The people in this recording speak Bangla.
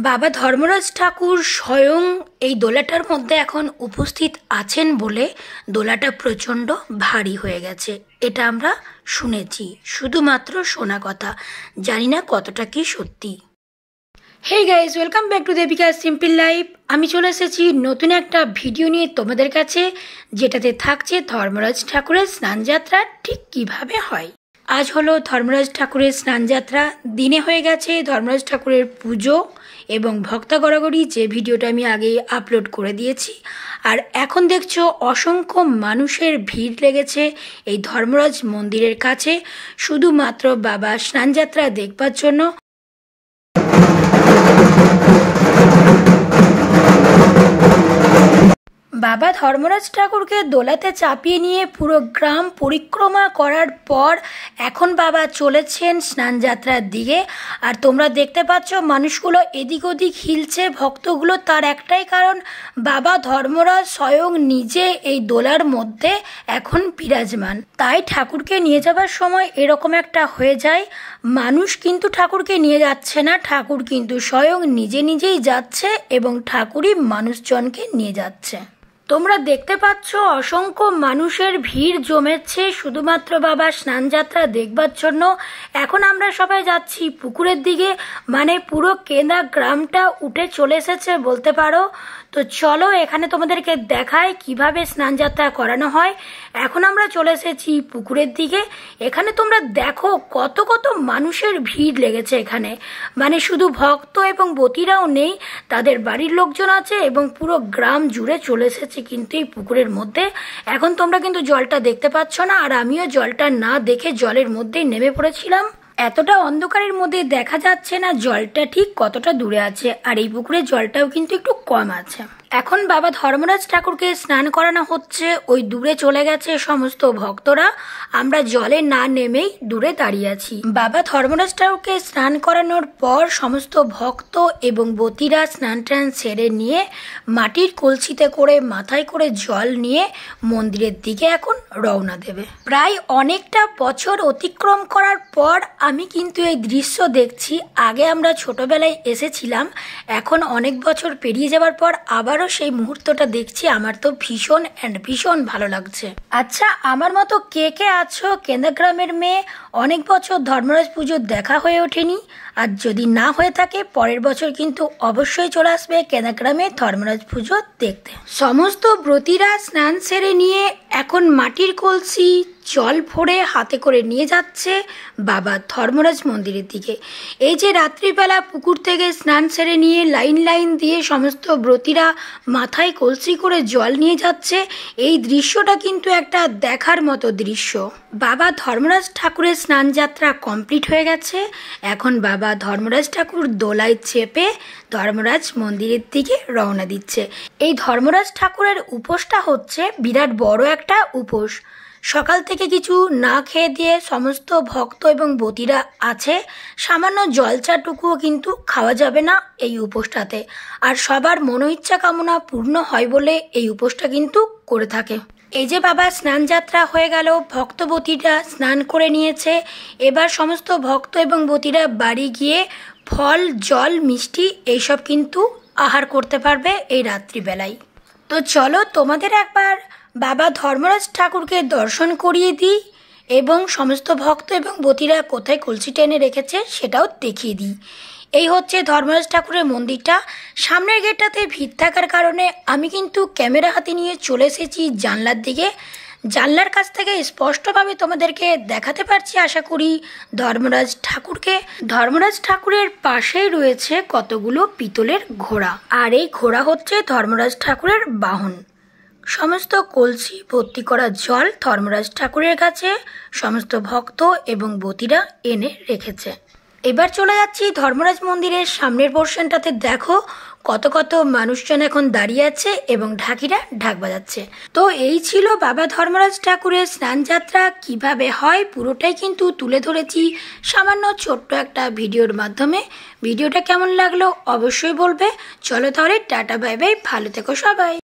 বাবা ধর্মরাজ ঠাকুর স্বয়ং এই দোলাটার মধ্যে এখন উপস্থিত আছেন বলে দোলাটা প্রচণ্ড ভারী হয়ে গেছে। এটা আমরা শুনেছি, শুধুমাত্র শোনা কথা, জানি না কতটা কি সত্যি। Hey guys, welcome back to Debika simple life. আমি চলে এসেছি নতুন একটা ভিডিও নিয়ে তোমাদের কাছে, যেটাতে থাকছে ধর্মরাজ ঠাকুরের স্নানযাত্রা ঠিক কিভাবে হয়। আজ হলো ধর্মরাজ ঠাকুরের স্নানযাত্রা, দিনে হয়ে গেছে ধর্মরাজ ঠাকুরের পুজো এবং ভক্তা গড়াগড়ি, যে ভিডিওটা আমি আগে আপলোড করে দিয়েছি। আর এখন দেখছো অসংখ্য মানুষের ভিড় লেগেছে এই ধর্মরাজ মন্দিরের কাছে, শুধুমাত্র বাবা স্নানযাত্রা দেখবার জন্য। বাবা ধর্মরাজ ঠাকুরকে দোলাতে চাপিয়ে নিয়ে পুরো গ্রাম পরিক্রমা করার পর এখন বাবা চলেছেন স্নানযাত্রার দিকে। আর তোমরা দেখতে পাচ্ছ মানুষগুলো এদিক ওদিক হিলছে, ভক্তগুলো, তার একটাই কারণ বাবা ধর্মরাজ স্বয়ং নিজে এই দোলার মধ্যে এখন বিরাজমান। তাই ঠাকুরকে নিয়ে যাবার সময় এরকম একটা হয়ে যায়, মানুষ কিন্তু ঠাকুরকে নিয়ে যাচ্ছে না, ঠাকুর কিন্তু স্বয়ং নিজে নিজেই যাচ্ছে এবং ঠাকুরই মানুষজনকে নিয়ে যাচ্ছে। তোমরা দেখতে পাচ্ছ অসংখ্য মানুষের ভিড় জমেছে শুধুমাত্র বাবা স্নানযাত্রা দেখবার জন্য। এখন আমরা সবাই যাচ্ছি পুকুরের দিকে, মানে পুরো কেন্দা গ্রামটা উঠে চলে এসেছে বলতে পারো। তো চলো এখানে তোমাদেরকে দেখায় কিভাবে স্নানযাত্রা করানো হয়। এখন আমরা চলে এসেছি পুকুরের দিকে। এখানে তোমরা দেখো কত কত মানুষের ভিড় লেগেছে এখানে, মানে শুধু ভক্ত এবং বতীরাও নেই, তাদের বাড়ির লোকজন আছে এবং পুরো গ্রাম জুড়ে চলে এসেছে কিন্তু এই পুকুরের মধ্যে। এখন তোমরা কিন্তু জলটা দেখতে পাচ্ছ না, আর আমিও জলটা না দেখে জলের মধ্যেই নেমে পড়েছিলাম। এতটা অন্ধকারের মধ্যে দেখা যাচ্ছে না জলটা ঠিক কতটা দূরে আছে, আর এই পুকুরের জলটাও কিন্তু একটু কম আছে। এখন বাবা ধর্মরাজ ঠাকুরকে স্নান করানো হচ্ছে, ওই দূরে চলে গেছে সমস্ত ভক্তরা, আমরা জলে না নেমেই দূরে দাঁড়িয়ে আছি। বাবা ধর্মরাজ ঠাকুরকে স্নান করানোর পর সমস্ত ভক্ত এবং বতীরা স্নান টান সেরে নিয়ে মাটির কলসিতে করে মাথায় করে জল নিয়ে মন্দিরের দিকে এখন রওনা দেবে। প্রায় অনেকটা বছর অতিক্রম করার পর আমি কিন্তু এই দৃশ্য দেখছি। আগে আমরা ছোটবেলায় এসেছিলাম, এখন অনেক বছর পেরিয়ে যাওয়ার পর আবারও সেই মুহূর্তটা দেখছি। আমার তো ভীষণ ভালো লাগছে। আচ্ছা, আমার মতো কে কে আছো কেন্দা গ্রামের মেয়ে, অনেক বছর ধর্মরাজ পুজো দেখা হয়ে ওঠেনি? আর যদি না হয়ে থাকে পরের বছর কিন্তু অবশ্যই চলে আসবে কেন্দা গ্রামে ধর্মরাজ পুজো দেখতে। সমস্ত ব্রতীরা স্নান সেরে নিয়ে এখন মাটির কলসি জল ভরে হাতে করে নিয়ে যাচ্ছে বাবা ধর্মরাজ মন্দিরের দিকে। এই যে রাত্রিবেলা পুকুর থেকে স্নান সেরে নিয়ে লাইন লাইন দিয়ে সমস্ত ব্রতীরা মাথায় কলসি করে জল নিয়ে যাচ্ছে, এই দৃশ্যটা কিন্তু একটা দেখার মতো দৃশ্য। বাবা ধর্মরাজ ঠাকুরের স্নানযাত্রা কমপ্লিট হয়ে গেছে। এখন বাবা ধর্মরাজ ঠাকুর দোলায় চেপে ধর্মরাজ মন্দিরের দিকে রওনা দিচ্ছে। এই ধর্মরাজ ঠাকুরের উপোসটা হচ্ছে বিরাট বড় একটা উপোস। সকাল থেকে কিছু না খেয়ে দিয়ে সমস্ত ভক্ত এবং বতীরা আছে, সামান্য জলচাটুকুও কিন্তু খাওয়া যাবে না এই উপোসটাতে। আর সবার মনোইচ্ছা কামনা পূর্ণ হয় বলে এই উপোসটা কিন্তু করে থাকে। এই যে বাবা স্নানযাত্রা হয়ে গেল, ভক্তবতীরা স্নান করে নিয়েছে, এবার সমস্ত ভক্ত এবং বতীরা বাড়ি গিয়ে ফল জল মিষ্টি এইসব কিন্তু আহার করতে পারবে এই রাত্রিবেলায়। তো চলো তোমাদের একবার বাবা ধর্মরাজ ঠাকুরকে দর্শন করিয়ে দিই এবং সমস্ত ভক্ত এবং বতীরা কোথায় কলসি টেনে রেখেছে সেটাও দেখিয়ে দিই। এই হচ্ছে ধর্মরাজ ঠাকুরের মন্দিরটা। সামনের গেটটাতে ভিড় থাকার কারণে আমি কিন্তু ক্যামেরা হাতে নিয়ে চলে এসেছি জানলার দিকে। জানলার কাছ থেকে স্পষ্টভাবে তোমাদেরকে দেখাতে পারছি আশা করি ধর্মরাজ ঠাকুরকে। ধর্মরাজ ঠাকুরের পাশেই রয়েছে কতগুলো পিতলের ঘোড়া, আর এই ঘোড়া হচ্ছে ধর্মরাজ ঠাকুরের বাহন। সমস্ত কলসি ভর্তি করা জল ধর্মরাজ ঠাকুরের কাছে সমস্ত ভক্ত এবং বতীরা এনে রেখেছে। এবার চলে যাচ্ছি ধর্মরাজ মন্দিরের সামনের পোর্শনটাতে। দেখো কত কত মানুষজন এখন দাঁড়িয়ে আছে এবং ঢাকিরা ঢাক বাজাচ্ছে। তো এই ছিল বাবা ধর্মরাজ ঠাকুরের স্নানযাত্রা কিভাবে হয়, পুরোটাই কিন্তু তুলে ধরেছি সামান্য ছোট্ট একটা ভিডিওর মাধ্যমে। ভিডিওটা কেমন লাগলো অবশ্যই বলবে। চলো তাহলে টাটা বাই বাই, ভালো থেকো সবাই।